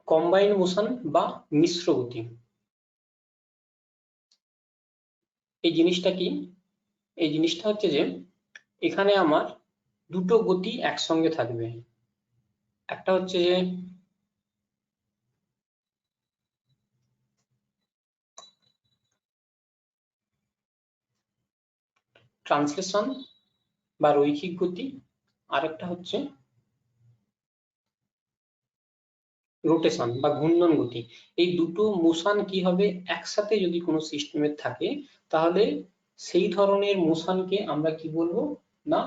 Combined motion বা মিশ্র গতি। এই জিনিসটা কি? এই জিনিসটা হচ্ছে যে এখানে আমার দুটো গতি একসঙ্গে থাকবে। একটা হচ্ছে যে ট্রান্সলেশন বা রৈখিক গতি, আরেকটা হচ্ছে রোটেশন বা ঘূর্ণন গতি। এই দুটো মোশন কি হবে, একসাথে যদি কোনো সিস্টেমের থাকে তাহলে সেই ধরনের মোশনকে আমরা কি বলবো না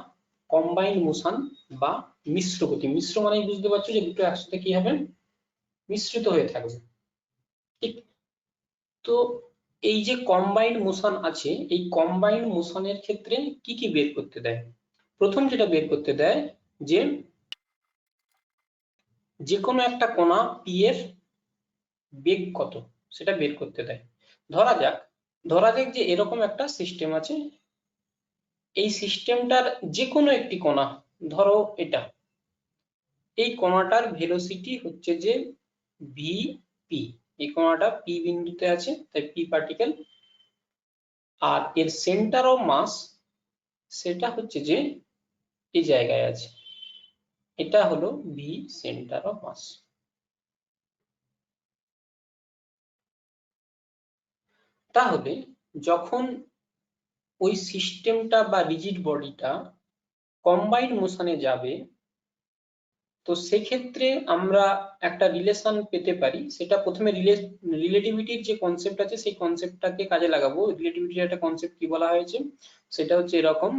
কম্বাইন্ড মোশন বা মিশ্র গতি। মিশ্র মানে বুঝতে পারছো যে দুটো একসাথে কি হবে, মিশ্রিত হয়ে থাকবে। ঠিক, তো এই যে কম্বাইন্ড মোশন আছে, এই কম্বাইন্ড মোশনের ক্ষেত্রে কি কি বের করতে দেয়? প্রথম যেটা বের করতে দেয় যে কোনো একটা কণা পি এর বেগ কত সেটা বের করতে দেয়। ধরা যাক যে এরকম একটা সিস্টেম আছে, এই সিস্টেমটার যে কোনো একটি কণা, ধরো এটা, এই কণাটার ভেলোসিটি হচ্ছে যে ভি পি। এই কণাটা পি বিন্দুতে আছে তাই পি পার্টিকেল, আর এর সেন্টার অফ মাস সেটা হচ্ছে যে এই জায়গায় আছে, এটা হলো ভি সেন্টার অফ মাস। তাহলে যখন ওই সিস্টেমটা বা রিজিড বডিটা কম্বাইন্ড মোশনে যাবে, তো সেক্ষেত্রে আমরা একটা রিলেশন পেতে পারি। সেটা প্রথমে রিলেটিভিটির যে কনসেপ্ট আছে সেই কনসেপ্টটাকে কাজে লাগাবো। রিলেটিভিটির একটা কনসেপ্ট কি বলা হয়েছে, সেটা হচ্ছে এরকম,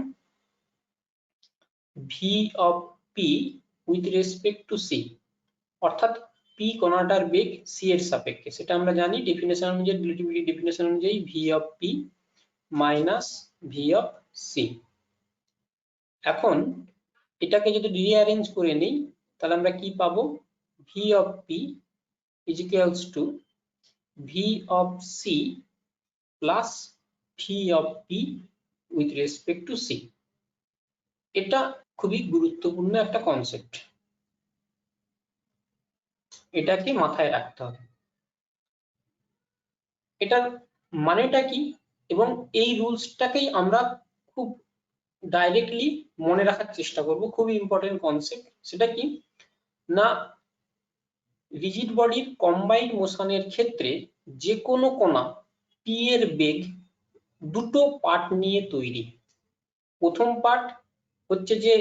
V of P with respect to C, অর্থাৎ পি কণাটার বেগ সি এর সাপেক্ষে। সেটা আমরা জানি ডেফিনেশন অনুযায়ী, রিলেটিভিটি ডেফিনেশন অনুযায়ী V of P minus V of C. এখন এটাকে যদি রিঅ্যারেঞ্জ করে নিই তাহলে আমরা কি পাবো, V of P is equals to v of c plus v of p with respect to c। এটা খুবই গুরুত্বপূর্ণ একটা কনসেপ্ট, এটাকে মাথায় রাখতে হবে। এটার মানেটা কি, এবং এই রুলসটাকেই আমরা খুব ডাইরেক্টলি মনে রাখার চেষ্টা করব। খুবই ইম্পর্টেন্ট কনসেপ্ট। সেটা কি না, রিজিড বডির কম্বাইন্ড মোশনের ক্ষেত্রে যে কোনো কণা পি এর বেগ দুটো পার্ট নিয়ে তৈরি। প্রথম পার্ট হচ্ছে যে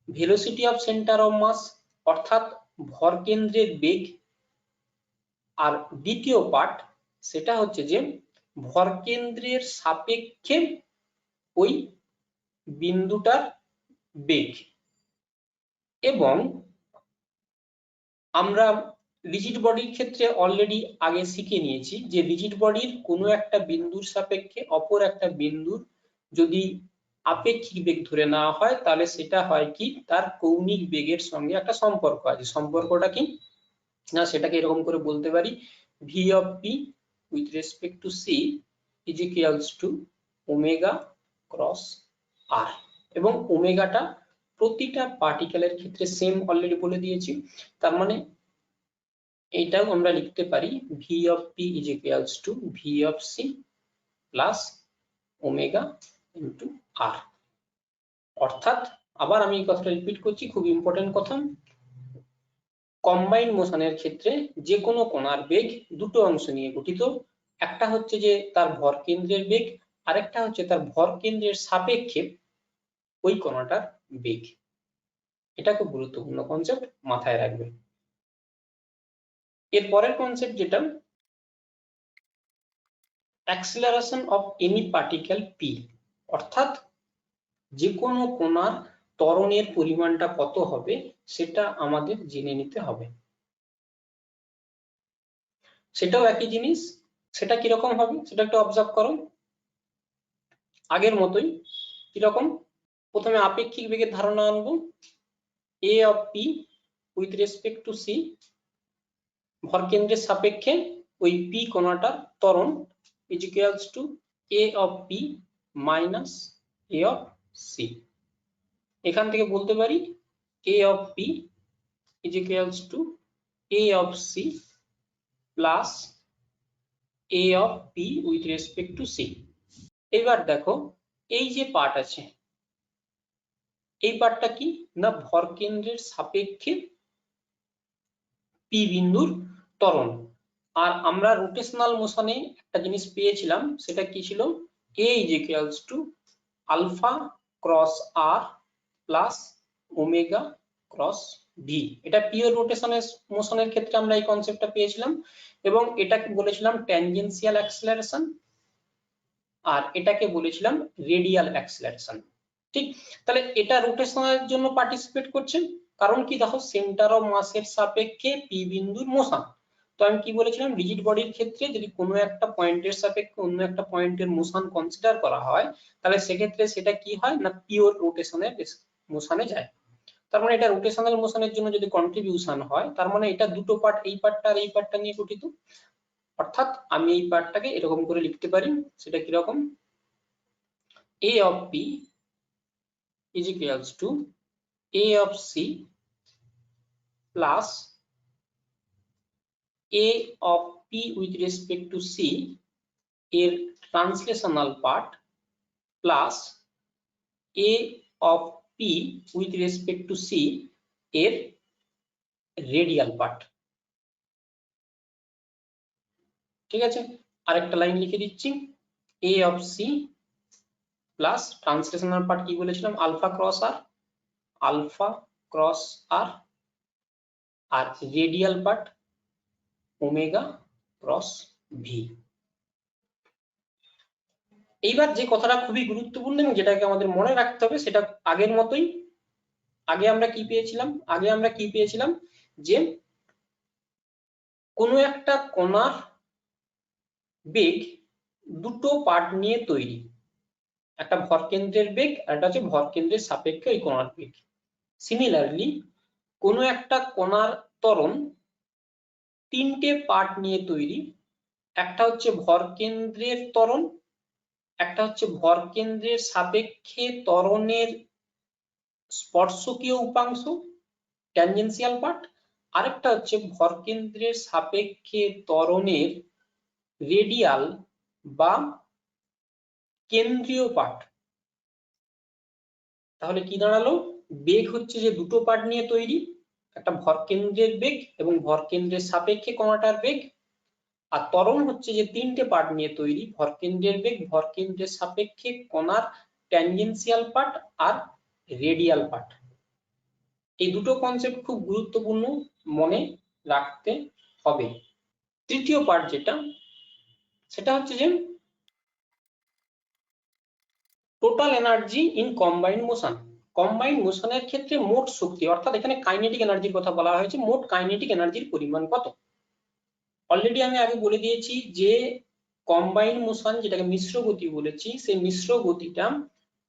velocity of centre of mass, অর্থাৎ ভরকেন্দ্রের বেগ, আর দ্বিতীয় পার্ট সেটা হচ্ছে যে ভরকেন্দ্রের সাপেক্ষে ওই বিন্দুটার বেগ। এবং আমরা রিজিড বডির ক্ষেত্রে অলরেডি আগে শিখে নিয়েছি যে রিজিড বডির কোনো একটা বিন্দুর সাপেক্ষে অপর একটা বিন্দুর যদি আপেক্ষিক বেগ ধরে নেওয়া হয় তাহলে সেটা হয় কি, তার কৌণিক বেগের সঙ্গে একটা সম্পর্ক আছে। সম্পর্কটা কি না, সেটাকে এরকম করে বলতে পারি, V of P with respect to C is equals to omega cross R. এবং ওমেগাটা প্রতিটা পার্টিকেলের ক্ষেত্রে সেম, অলরেডি বলে দিয়েছি। তার মানে এইটাও আমরা লিখতে পারি V of P is equals to V of C plus omega into R. অর্থাৎ আবার আমি এই কথাটা রিপিট করছি, খুব ইম্পর্টেন্ট কথা, কম্বাইন্ড মোশনের ক্ষেত্রে যে কোনো কণার বেগ দুটো অংশ নিয়ে গঠিত। একটা হচ্ছে যে তার ভর কেন্দ্রের বেগ, আরেকটা হচ্ছে তার ভর কেন্দ্রের সাপেক্ষে ওই কণাটার বেগ। এটা খুব গুরুত্বপূর্ণ কনসেপ্ট, মাথায় রাখবে। এর পরের কনসেপ্ট যেটা, acceleration of any particle P, অর্থাৎ যে কোনো কণার ত্বরণের পরিমাণটা কত হবে সেটা আমাদের জেনে নিতে হবে। সেটাও একই জিনিস। সেটা কিরকম হবে সেটা একটু অবজার্ভ করো। আগের মতোই কিরকম, প্রথমে আপেক্ষিক বেগের ধারণা আনবো, A of P with respect to C, ভরকেন্দ্রের সাপেক্ষে ওই পি কণাটার ত্বরণ is equals to A of P minus A of C. এখান থেকে বলতে পারি A of P is equals to a of c plus a of p with respect to c। এবার দেখো এই যে পার্ট আছে, এই পার্টটা কি না ভরকেন্দ্রের সাপেক্ষে পি বিন্দুর ত্বরণ। আর আমরা রোটেশনাল মোশনে একটা জিনিস পেয়েছিলাম, সেটা কি ছিল, a is equals to alpha cross R plus omega cross V. এটা পিওর রোটেশনের মোশনের ক্ষেত্রে আমরা এই কনসেপ্টটা পেয়েছিলাম, এবং এটাকে বলেছিলাম ট্যানজেনশিয়াল অ্যাক্সেলারেশন, আর এটাকে বলেছিলাম রেডিয়াল অ্যাক্সেলারেশন। ঠিক, তাহলে এটা রোটেশনের জন্য পার্টিসিপেট করছে, কারণ কি দেখো সেন্টার অফ মাসের সাপেক্ষে পি বিন্দুর মোশন। তো আমি কি বলেছিলাম, রিজিড বডির ক্ষেত্রে যদি কোনো একটা পয়েন্টের সাপেক্ষে অন্য একটা পয়েন্টের মোশন কনসিডার করা হয়, তাহলে সেক্ষেত্রে সেটা কি হয় না পিওর রোটেশনের মোশনে যায়। তার মানে এটা রোটেশনাল মোশনের জন্য যদি কন্ট্রিবিউশন হয়, তার মানে এটা দুটো পার্ট, এই পার্টটা আর এই পার্টটা নিয়ে গঠিত। অর্থাৎ আমি এই পার্টটাকে এরকম করে লিখতে পারি, সেটা কিরকম, a of p is equals to a of c plus a of p with respect to c এর translational part plus a of p with respect to c এর রেডিয়াল পার্ট। ঠিক আছে, আরেকটা লাইন লিখে দিচ্ছি, a of c plus translational part কি বলেছিলাম, alpha cross R, alpha cross R, আর radial part omega cross V. এইবার যে কথাটা খুবই গুরুত্বপূর্ণ এবং যেটাকে আমাদের মনে রাখতে হবে, সেটা আগের মতোই। আগে আমরা কি পেয়েছিলাম যে কোনো একটা কণার বেগ দুটো পার্ট নিয়ে তৈরি, একটা ভরকেন্দ্রের বেগ আর একটা হচ্ছে ভরকেন্দ্রের সাপেক্ষে ওই কণার বেগ। সিমিলারলি কোনো একটা কণার ত্বরণ তিনটে পার্ট নিয়ে তৈরি, একটা হচ্ছে ভরকেন্দ্রের ত্বরণ, একটা হচ্ছে ভরকেন্দ্রের সাপেক্ষে ত্বরণের স্পর্শকীয় উপাংশ ট্যানজেনশিয়াল পার্ট, আরেকটা হচ্ছে ভরকেন্দ্রের সাপেক্ষে ত্বরণের রেডিয়াল বা কেন্দ্রীয় পার্ট। তাহলে কি দাঁড়ালো, বেগ হচ্ছে যে দুটো পার্ট নিয়ে তৈরি, একটা ভরকেন্দ্রের বেগ এবং ভরকেন্দ্রের সাপেক্ষে কণাটার বেগ, আর ত্বরণ হচ্ছে যে তিনটে পার্ট নিয়ে তৈরি, ভরকেন্দ্রের বেগ, ভরকেন্দ্রের সাপেক্ষে কণার ট্যানজেনশিয়াল পার্ট আর রেডিয়াল পার্ট। এই দুটো কনসেপ্ট খুব গুরুত্বপূর্ণ, মনে রাখতে হবে। তৃতীয় পার্ট যেটা, সেটা হচ্ছে যে total energy in combined motion. Combined মোশনের ক্ষেত্রে মোট শক্তি, অর্থাৎ এখানে কাইনেটিক এনার্জির কথা বলা হয়েছে, মোট কাইনেটিক এনার্জির পরিমাণ কত। অলরেডি আমি আগে বলে দিয়েছি যে কম্বাইন্ড মোশন, যেটাকে মিশ্র গতি বলেছি, সেই মিশ্র গতিটা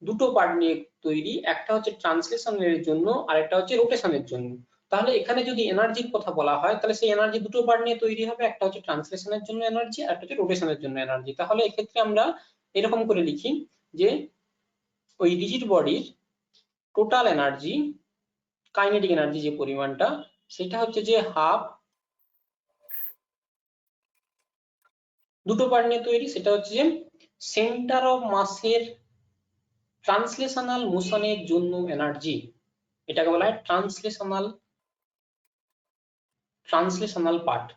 দুটো পার্ট নিয়ে তৈরি, একটা হচ্ছে ট্রান্সলেশনের জন্য আর একটা হচ্ছে রোটেশনের জন্য। তাহলে এখানে যদি এনার্জির কথা বলা হয়, তাহলে সেই এনার্জি দুটো পার্ট নিয়ে তৈরি হবে, একটা হচ্ছে ট্রান্সলেশনের জন্য এনার্জি আর একটা হচ্ছে রোটেশনের জন্য এনার্জি। তাহলে এক্ষেত্রে আমরা এরকম করে লিখি যে ওই রিজিড বডির টোটাল এনার্জি, কাইনেটিক এনার্জি যে পরিমাণটা, সেটা হচ্ছে যে হাফ, দুটো পার্ট নিয়ে তৈরি, সেটা হচ্ছে যে সেন্টার অফ মাসের ট্রান্সলেশনাল মোশনের জন্য এনার্জি, এটাকে বলা হয় ট্রান্সলেশনাল পার্ট।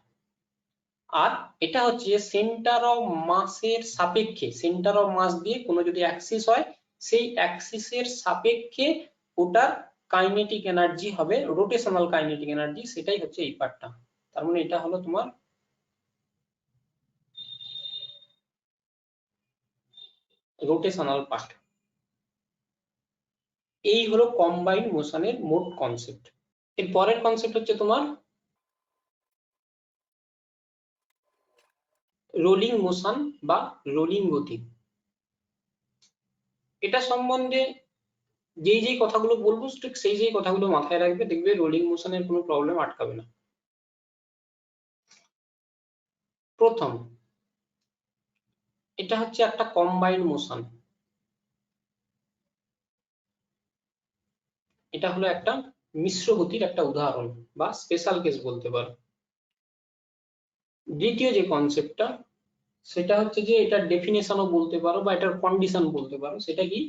আর এটা হচ্ছে সেন্টার অফ মাসের সাপেক্ষে, সেন্টার অফ মাস দিয়ে কোনো যদি অ্যাক্সিস হয়, সেই অ্যাক্সিসের সাপেক্ষে ওটার কাইনেটিক এনার্জি হবে রোটেশনাল কাইনেটিক এনার্জি, সেটাই হচ্ছে এই পার্টটা। তার মানে এটা হলো তোমার রোটেশনাল পার্ট। এই হলো কম্বাইন্ড মোশনের মোট কনসেপ্ট। এর পরের কনসেপ্ট হচ্ছে তোমার রোলিং মোশন বা রোলিং গতি। এটা সম্বন্ধে যেই কথাগুলো বলবো ঠিক সেই কথাগুলো মাথায় রাখবে, দেখবে রোলিং মোশনের কোনো প্রবলেম আটকাবে না। প্রথম, এটা হচ্ছে একটা কম্বাইন্ড মোশন, এটা হলো একটা মিশ্র গতির একটা উদাহরণ বা স্পেশাল কেস বলতে পারো। দ্বিতীয় যে কনসেপ্টটা সেটা হচ্ছে যে এটার ডেফিনেশনও বলতে পারো বা এটার কন্ডিশন বলতে পারো, সেটা কি?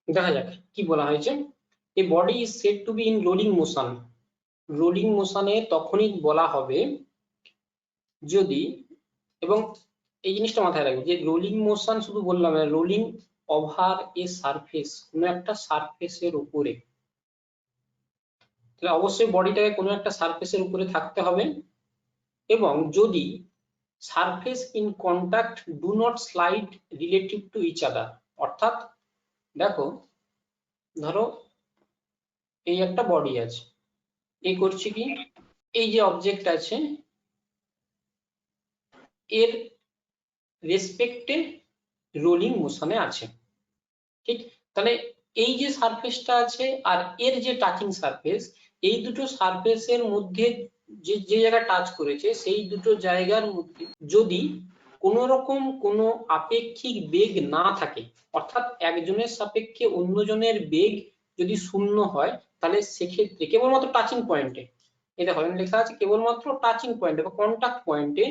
দেখা যাক কি বলা হয়েছে। A body is said to be in rolling motion. Rolling মোশনে তখনই বলা হবে যদি, এবং এই জিনিসটা মাথায় রাখবে যে রোলিং মোশন শুধু বললাম রোলিং ওভার এ সারফেস, কোনো একটা সারফেসের উপরে, তাহলে অবশ্যই বডিটাকে কোনো একটা সারফেসের উপরে থাকতে হবে, এবং যদি surface in contact do not slide relative to each other, অর্থাৎ দেখো ধরো এই একটা বডি আছে, এই করছে কি, এই যে অবজেক্ট আছে এর রেসপেক্টে রোলিং মোশনে আছে, ঠিক? তাহলে এই যে সারফেসটা আছে আর এর যে টাচিং সারফেস, এই দুটো সারফেসের মধ্যে যে যে জায়গা টাচ করেছে সেই দুটো জায়গার মধ্যে যদি কোনো রকম কোনো আপেক্ষিক বেগ না থাকে, অর্থাৎ একজনের সাপেক্ষে অন্যজনের বেগ যদি শূন্য হয়, তাহলে সেক্ষেত্রে কেবলমাত্র টাচিং পয়েন্টে, এটা দেখো লেখা আছে কেবলমাত্র টাচিং পয়েন্টে বা কন্টাক্ট পয়েন্টে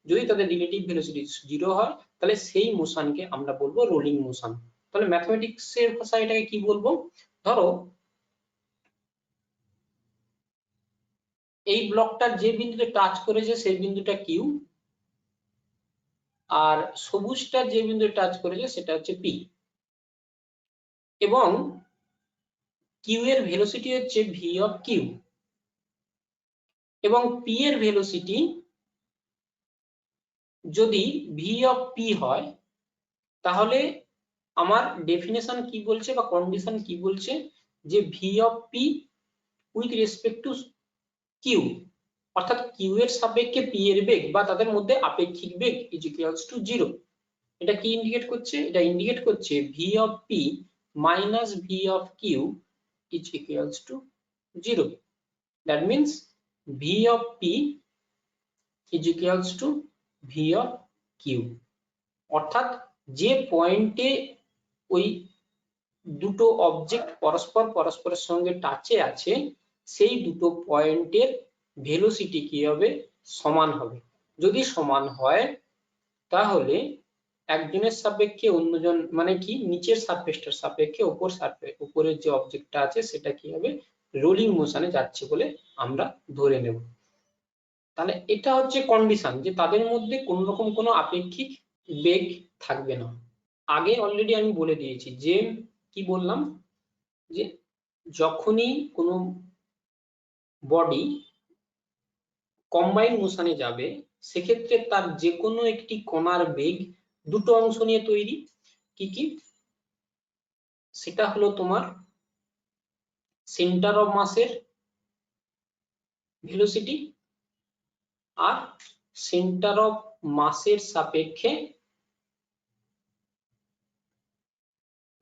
যদি তাদের রিলেটিভ ভেলোসিটি 0 হয়, তাহলে সেই মোশনকে আমরা বলবো রোলিং মোশন। তাহলে ম্যাথমেটিক্স এর ভাষায় এটাকে কি বলবো? ধরো এই ব্লকটার যে বিন্দুতে টাচ করেছে সেই বিন্দুটা কিউ, আর সবুজটার যে বিন্দুতে টাচ করেছে সেটা হচ্ছে পি, এবং কিউ এর ভেলোসিটি হচ্ছে ভি অফ কিউ, এবং পি এর ভেলোসিটি যদি ভি অফ পি হয়, তাহলে আমার ডেফিনেশন কি বলছে বা কন্ডিশন কি বলছে, যে V of P with respect to Q, অর্থাৎ কিউ এর সাপেক্ষে পি এর বেগ বা তাদের মধ্যে আপেক্ষিক বেগ ইজ ইকুয়ালস টু 0। এটা কি ইন্ডিকেট করছে? এটা ইন্ডিকেট করছে V of P minus V of Q is equals to 0। That means V of P is equals to V of Q, অর্থাৎ যে পয়েন্টে ওই দুটো অবজেক্ট পরস্পরের সঙ্গে টাচে আছে সেই দুটো পয়েন্টের ভেলোসিটি কি হবে? সমান হবে। যদি সমান হয় তাহলে একজনের সাপেক্ষে অন্যজন, মানে কি নিচের সারফেসটার সাপেক্ষে উপরের যে অবজেক্টটা আছে সেটা কি হবে? রোলিং মোশনে যাচ্ছে বলে আমরা ধরে নেব। তাহলে এটা হচ্ছে কন্ডিশন যে তাদের মধ্যে কোন রকম কোনো আপেক্ষিক বেগ থাকবে না। আগে অলরেডি আমি বলে দিয়েছি যে কি বললাম, যে যখনই কোনো বডি কম্বাইন মোশনে যাবে সেক্ষেত্রে তার যে কোনো একটি কণার বেগ দুটো অংশ নিয়ে তৈরি। কি কি? সেটা হলো তোমার সেন্টার অফ মাসের ভেলোসিটি আর সেন্টার অফ মাসের সাপেক্ষে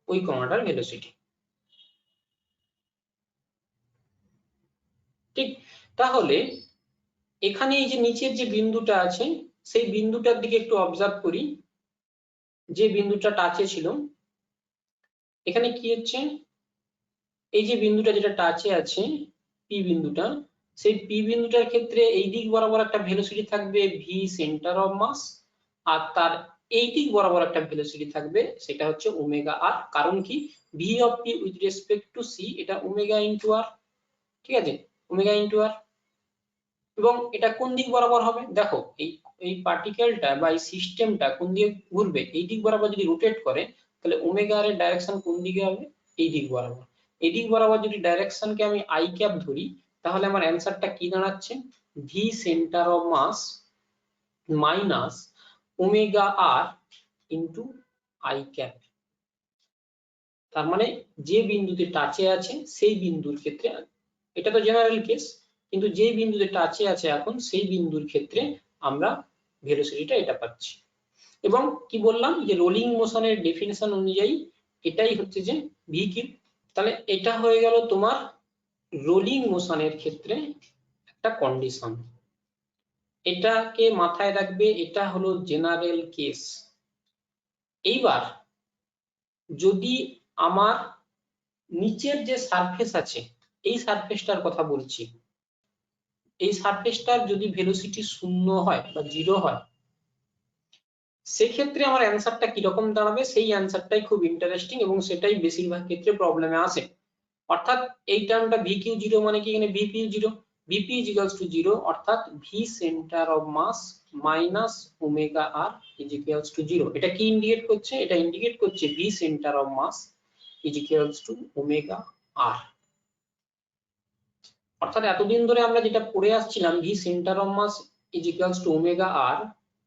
ওই কণাটার ভেলোসিটি, ঠিক? তাহলে এখানে এই যে নিচের যে বিন্দুটা আছে সেই বিন্দুটার দিকে একটু অবজার্ভ করি, যে বিন্দুটা টাচে ছিল এখানে কি হচ্ছে, এই যে বিন্দুটা যেটা টাচে আছে পি বিন্দুটা, সেই পি বিন্দুটার ক্ষেত্রে এই দিক বরাবর একটা ভেলোসিটি থাকবে ভি সেন্টার অফ মাস, আর তার এই দিক বরাবর একটা ভেলোসিটি থাকবে সেটা হচ্ছে ওমেগা আর। কারণ কি? V of P with respect to C এটা ওমেগা ইনটু আর, ঠিক আছে? Omega into R. এবং এটা কোন দিক বরাবর হবে? দেখো এই এই পার্টিকেলটা বা এই সিস্টেমটা কোন দিকে ঘুরবে? এই দিক বরাবর যদি রোটেট করে তাহলে ওমেগা আর এর ডাইরেকশন কোন দিকে হবে? এই দিক বরাবর। এই দিক বরাবর যদি ডাইরেকশনকে আমি আই ক্যাপ ধরি তাহলে আমার অ্যান্সারটা কি দাঁড়াচ্ছে? V centre of mass minus omega R into I cap. তার মানে যে বিন্দুতে টাচে আছে সেই বিন্দুর ক্ষেত্রে, এটা তো জেনারেল কেস, কিন্তু যে বিন্দুতে টাচে আছে এখন সেই বিন্দুর ক্ষেত্রে আমরা ভেলোসিটিটা এটা পাচ্ছি। এবং কি বললাম যে রোলিং মোশনের ডেফিনিশন অনুযায়ী এটাই হচ্ছে যে ভি কিউ। তাহলে এটা হয়ে গেল তোমার রোলিং মোশনের ক্ষেত্রে একটা কন্ডিশন। এটাকে মাথায় রাখবে, এটা হলো জেনারেল কেস। এইবার যদি আমার নিচের যে সারফেস আছে, এই সারফেসটার কথা বলছি, এই সারফেসটার যদি ভেলোসিটি 0 হয় বা 0 হয়, সেক্ষেত্রে আমার অ্যান্সারটা কিরকম দাঁড়াবে, সেই অ্যান্সারটাই খুব ইন্টারেস্টিং এবং সেটাই বেশিরভাগ ক্ষেত্রে প্রবলেমে আসে। অর্থাৎ এই টার্মটা ভি কিউ জিরো মানে কি, এখানে VP zero, VP is equals to zero, অর্থাৎ V centre of mass minus omega R is equals to zero. এটা কি ইন্ডিকেট করছে? এটা ইন্ডিকেট করছে V centre of mass is equals to omega R. অর্থাৎ এতদিন ধরে আমরা যেটা পড়ে আসছিলাম V centre of mass is equals to omega R,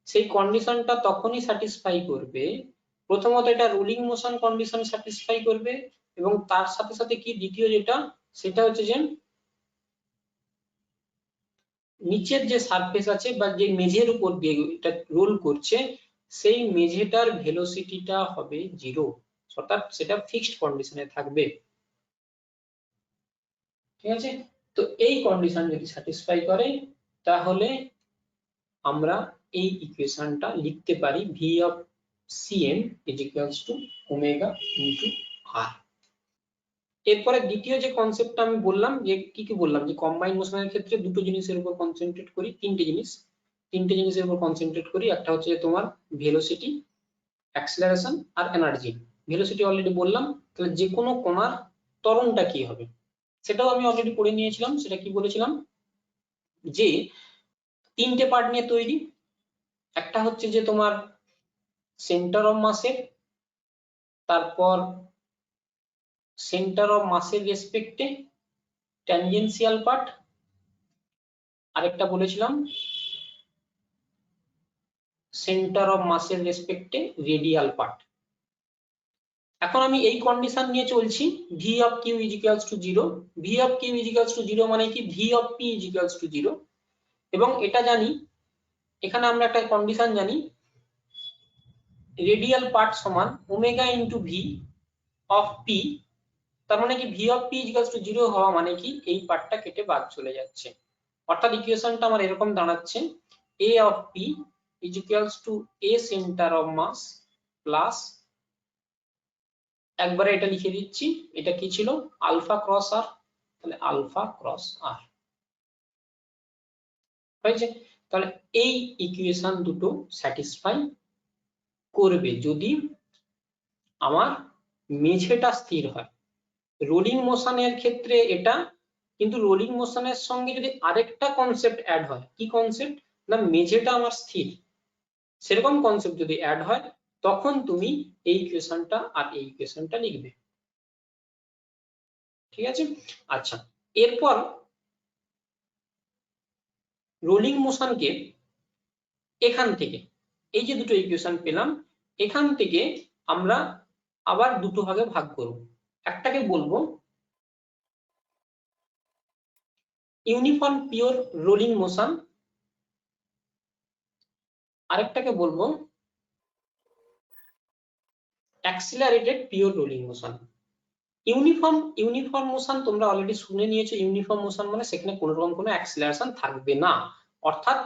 সেই কন্ডিশনটা তখনই স্যাটিসফাই করবে, প্রথমত এটা রোলিং মোশন কন্ডিশন স্যাটিসফাই করবে, এবং তার সাথে সাথে কি দ্বিতীয় যেটা, সেটা হচ্ছে যে নিচের যে সারফেস আছে বা যে মেঝের উপর দিয়ে এটা রোল করছে, সেই মেঝেটার ভেলোসিটিটা হবে জিরো, অর্থাৎ সেটা ফিক্সড কন্ডিশনে থাকবে। ঠিক আছে, তো এই কন্ডিশন যদি স্যাটিসফাই করে তাহলে আমরা এই ইকুয়েশনটা লিখতে পারি V of CM is equals to omega into R. এরপরে দ্বিতীয় যে কনসেপ্টটা আমি বললাম, যে কি কি বললাম, যে কম্বাইন্ড মোশনের ক্ষেত্রে দুটো জিনিসের উপর কনসেন্ট্রেট করি, তিনটে জিনিসের উপর কনসেন্ট্রেট করি। একটা হচ্ছে তোমার ভেলোসিটি, অ্যাক্সিলারেশন আর এনার্জি। ভেলোসিটি অলরেডি বললাম, তাহলে যে কোনো কণার ত্বরণটা কি হবে সেটাও আমি অলরেডি পড়ে নিয়েছিলাম। সেটা কি বলেছিলাম, যে তিনটে পার্ট নিয়ে তৈরি। একটা হচ্ছে যে তোমার সেন্টার অফ মাসের, তারপর সেন্টার অফ মাসের রেসপেক্টে ট্যানজেনশিয়াল পার্ট, আরেকটা বলেছিলাম সেন্টার অফ মাসের রেসপেক্টে রেডিয়াল পার্ট। এখন আমি এই কন্ডিশন নিয়ে চলছি, V of Q is equals to zero. V of Q is equals to zero মানে কি, V of P is equals to zero. এবং এটা জানি, এখানে আমরা একটা কন্ডিশন জানি, রেডিয়াল পার্ট সমান omega into V of P. তার মানে কি V of P is equals to zero হওয়া মানে কি, এই পার্টটা কেটে বাদ চলে যাচ্ছে। অর্থাৎ ইকুয়েশনটা আমার এরকম দাঁড়াচ্ছে, a of P is equals to a centre of mass plus, একবারে এটা লিখে দিচ্ছি, এটা কি ছিল, আলফা ক্রস আর, তাহলে আলফা ক্রস আর হয়েছে। তাহলে এই ইকুয়েশন দুটো স্যাটিসফাই করবে যদি আমার মেঝেটা স্থির হয়। রোলিং মোশনের ক্ষেত্রে এটা, কিন্তু রোলিং মোশনের সঙ্গে যদি আরেকটা কনসেপ্ট অ্যাড হয়, কি কনসেপ্ট না, মেঝেটা আমার স্থির, সেরকম কনসেপ্ট যদি অ্যাড হয়, তখন তুমি এই ইকুয়েশনটা আর এই ইকুয়েশনটা লিখবে। ঠিক আছে, আচ্ছা, এরপর রোলিং মোশনকে এখান থেকে, এই যে দুটো ইকুয়েশন পেলাম, এখান থেকে আমরা আবার দুটো ভাগে ভাগ করব। একটাকে বলবো ইউনিফর্ম পিওর রোলিং মোশন, আরেকটাকে বলবো accelerated pure rolling motion. Uniform motion তোমরা অলরেডি শুনে নিয়েছো। ইউনিফর্ম মোশন মানে সেখানে কোনো রকম কোনো অ্যাক্সিলারেশন থাকবে না, অর্থাৎ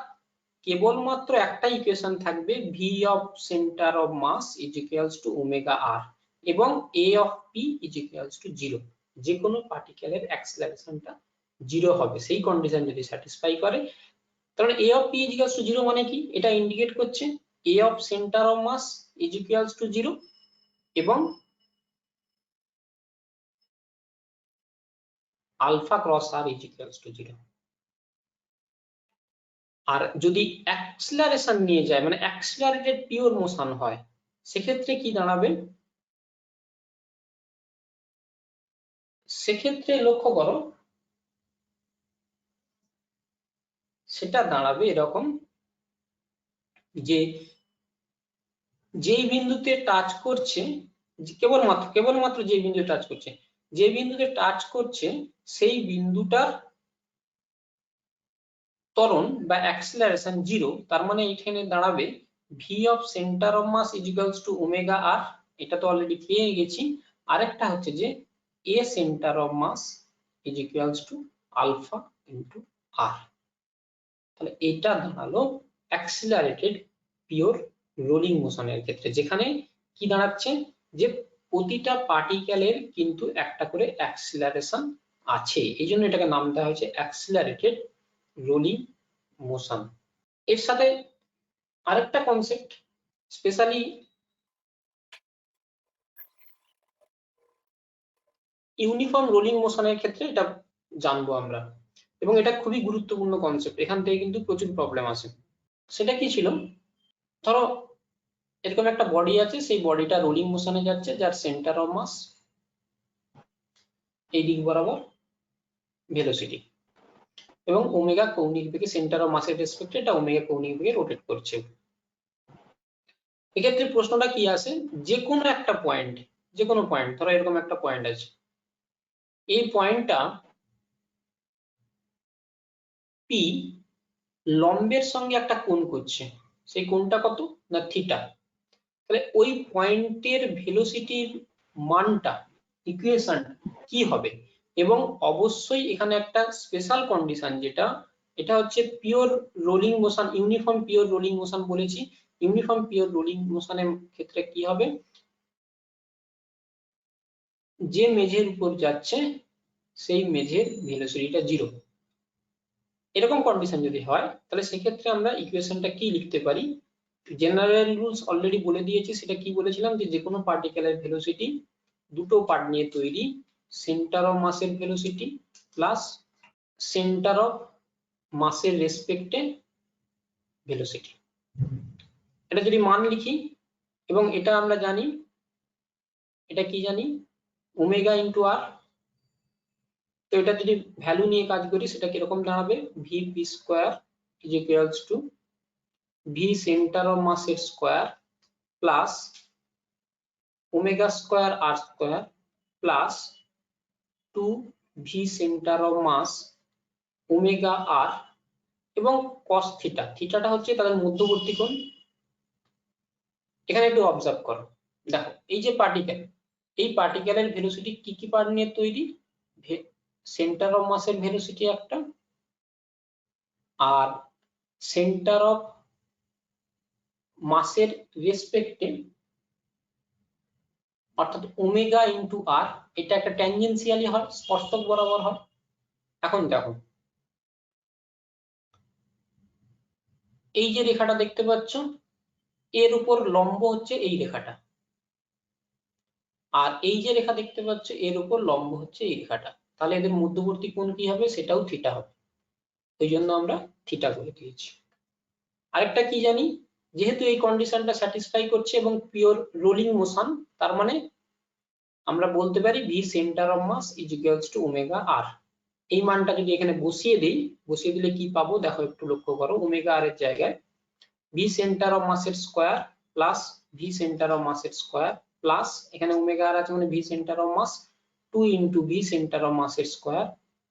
কেবলমাত্র একটা ইকুয়েশন থাকবে, V of centre of mass is equals to omega R, এবং a of P is equals to zero. যে কোনো পার্টিকেলের অ্যাক্সিলারেশনটা জিরো হবে, সেই কন্ডিশন যদি স্যাটিসফাই করে, তাহলে a of P is equals to zero মানে কি, এটা ইন্ডিকেট করছে a of centre of mass is equals to zero, এবং alpha cross R is equals to zero. আর যদি অ্যাক্সিলারেশন নিয়ে যায়, মানে অ্যাক্সিলারেটেড পিওর মোশন হয়, সেক্ষেত্রে কি দাঁড়াবে, সেক্ষেত্রে লক্ষ্য করো, সেটা দাঁড়াবে এরকম, যে যেই বিন্দুতে টাচ করছে, কেবলমাত্র যে বিন্দুতে টাচ করছে, যে বিন্দুতে টাচ করছে সেই বিন্দুটার ত্বরণ বা অ্যাক্সিলারেশন জিরো। তার মানে এখানে দাঁড়াবে V of centre of mass is equals to omega R, এটা তো অলরেডি পেয়ে গেছি। আরেকটা হচ্ছে যে a centre of mass is equals to alpha into R. তাহলে এটা দাঁড়ালো অ্যাক্সিলারেটেড পিওর রোলিং মোশনের ক্ষেত্রে, যেখানে কি দাঁড়াচ্ছে যে প্রতিটা পার্টিকেলের কিন্তু একটা করে অ্যাক্সিলারেশন আছে, এই জন্য এটাকে নাম দেওয়া হয়েছে অ্যাক্সিলারেটেড রোলিং মোশন। এর সাথে আরেকটা কনসেপ্ট স্পেশালি ইউনিফর্ম রোলিং মোশনের ক্ষেত্রে এটা জানবো আমরা, এবং এটা খুবই গুরুত্বপূর্ণ কনসেপ্ট, এখান থেকে কিন্তু প্রচুর প্রবলেম আসে। সেটা কি ছিল, ধরো এরকম একটা বডি আছে, সেই বডিটা রোলিং মোশনে যাচ্ছে, যার সেন্টার অফ মাস এই দিক বরাবর ভেলোসিটি, এবং ওমেগা কৌণিক বেগে সেন্টার অফ মাসের রেসপেক্টে এটা ওমেগা কৌণিক বেগে রোটেট করছে। এক্ষেত্রে প্রশ্নটা কি আসে, যে কোনো একটা পয়েন্ট, যে কোনো পয়েন্ট, ধরো এরকম একটা পয়েন্ট আছে, এই পয়েন্টটা পি লম্বের সঙ্গে একটা কোণ করছে, সেই কোণটা কত না থিটা। তাহলে ওই পয়েন্টের ভেলোসিটির মানটা, ইকুয়েশন কি হবে, এবং অবশ্যই এখানে একটা স্পেশাল কন্ডিশন যেটা, এটা হচ্ছে pure rolling motion, uniform pure rolling motion বলেছি। ইউনিফর্ম পিওর রোলিং মোশনের ক্ষেত্রে কি হবে, যে মেঝের উপর যাচ্ছে সেই মেঝের ভেলোসিটিটা জিরো, এরকম কন্ডিশন যদি হয়, তাহলে সেক্ষেত্রে আমরা ইকুয়েশনটা কি লিখতে পারি, জেনারেল রুলস অলরেডি বলে দিয়েছি। সেটা কি বলেছিলাম, যে কোনো পার্টিকেলের ভেলোসিটি দুটো পার্ট নিয়ে তৈরি, সেন্টার অফ মাসের ভেলোসিটি প্লাস সেন্টার অফ মাসের রেসপেক্টে ভেলোসিটি। এটা যদি মান লিখি, এবং এটা আমরা জানি, এটা কি জানি, ওমেগা ইন্টু আর। তো এটা যদি ভ্যালু নিয়ে কাজ করি, সেটা কিরকম দাঁড়াবে, V P square is equals to V centre of মাসের square plus omega square R square plus 2 V centre of mass omega R, এবং কস থিটা, থিটাটা হচ্ছে তাদের মধ্যবর্তী কোণ। এখানে একটু অবজার্ভ করো, দেখো এই যে পার্টিকেল, এই পার্টিকেলের ভেলোসিটি কি কি পার্ট নিয়ে তৈরি, সেন্টার অফ মাসের ভেলোসিটি একটা, আর সেন্টার অফ মাসের রেসপেক্টে অর্থাৎ ওমেগা ইন্টু আর, এটা একটা ট্যানজেনশিয়ালি হয়, স্পর্শক বরাবর হয়। এখন দেখো এই যে রেখাটা দেখতে পাচ্ছ, এর উপর লম্ব হচ্ছে এই রেখাটা, আর এই যে রেখা দেখতে পাচ্ছ এর উপর লম্ব হচ্ছে এই রেখাটা, তাহলে এদের মধ্যবর্তী কোণ কি হবে, সেটাও থিটা হবে, ওই জন্য আমরা থিটা করে দিয়েছি। আরেকটা কি জানি, যেহেতু এই কন্ডিশনটা স্যাটিসফাই করছে এবং পিওর রোলিং মোশন, তার মানে আমরা বলতে পারি V centre of mass is equals to omega R. এই মানটা যদি এখানে বসিয়ে দেই, বসিয়ে দিলে কি পাবো দেখো, একটু লক্ষ্য করো, ওমেগা আর এর জায়গায় ভি সেন্টার অফ মাসের square plus v centre of মাসের স্কোয়ার প্লাস এখানে ওমেগা আর আছে মানে v centre of mass 2 into v centre of মাসের স্কোয়ার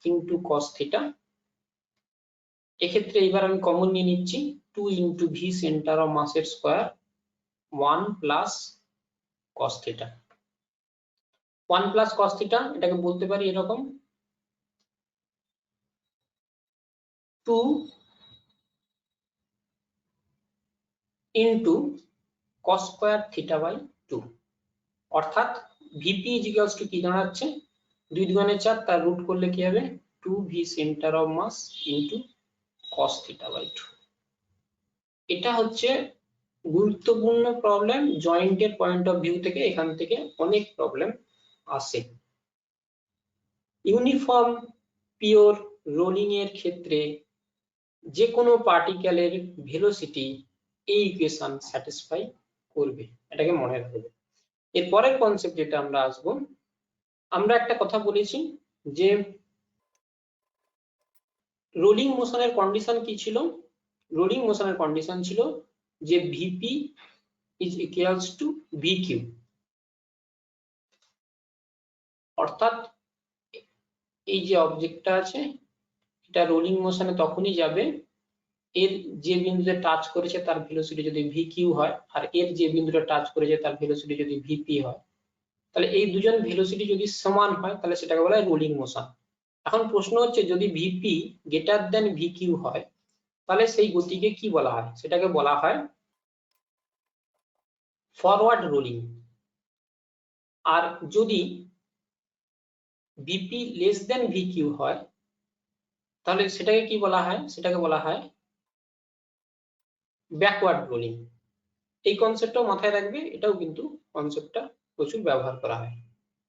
ইন্টু কস থিটা। এক্ষেত্রে এবার আমি কমন নিয়ে নিচ্ছি, 2 ইন্টু ভি সেন্টার অফ মাসের square 1 plus cos theta. 1 plus cos theta, এটাকে বলতে পারি এরকম 2 into cos square theta by 2, অর্থাৎ ভিপি ইজ ইকুয়ালস টু কি দাঁড়াচ্ছে, 2 দুগুণে 4, তার রুট করলে কি হবে 2 V centre of mass into cos theta by 2। এটা হচ্ছে গুরুত্বপূর্ণ প্রবলেম, জয়েন্টের পয়েন্ট অফ ভিউ থেকে এখান থেকে অনেক প্রবলেম আসে। ইউনিফর্ম পিওর রোলিং এর ক্ষেত্রে যে কোনো পার্টিকেলের ভেলোসিটি এই ইকুয়েশন স্যাটিসফাই করবে, এটাকে মনে রাখবে। এর পরের কনসেপ্ট যেটা আমরা আসবো, আমরা একটা কথা বলেছি যে রোলিং মোশনের কন্ডিশন কি ছিল, রোলিং মোশনের কন্ডিশন ছিল যে ভিপি ইজ ইকুয়ালস টু ভিকিউ, অর্থাৎ এই যে অবজেক্টটা আছে এটা রোলিং মোশনে তখনই যাবে এর যে বিন্দুতে টাচ করেছে তার ভেলোসিটি যদি VQ হয় আর এর যে বিন্দুটা টাচ করেছে তার ভেলোসিটি যদি VP হয়, তাহলে এই দুজন ভেলোসিটি যদি সমান হয় তাহলে সেটাকে বলা হয় রোলিং মোশন। এখন প্রশ্ন হচ্ছে যদি VP গ্রেটার দেন VQ হয় তাহলে সেই গতিকে কি বলা হয়? সেটাকে বলা হয় ফরওয়ার্ড রোলিং। আর যদি VP লেস দেন VQ হয় তাহলে সেটাকে কি বলা হয়? সেটাকে বলা হয় ব্যাকওয়ার্ড রোলিং। এই কনসেপ্টটাও মাথায় রাখবে, এটাও কিন্তু কনসেপ্টটা প্রচুর ব্যবহার করা হয়।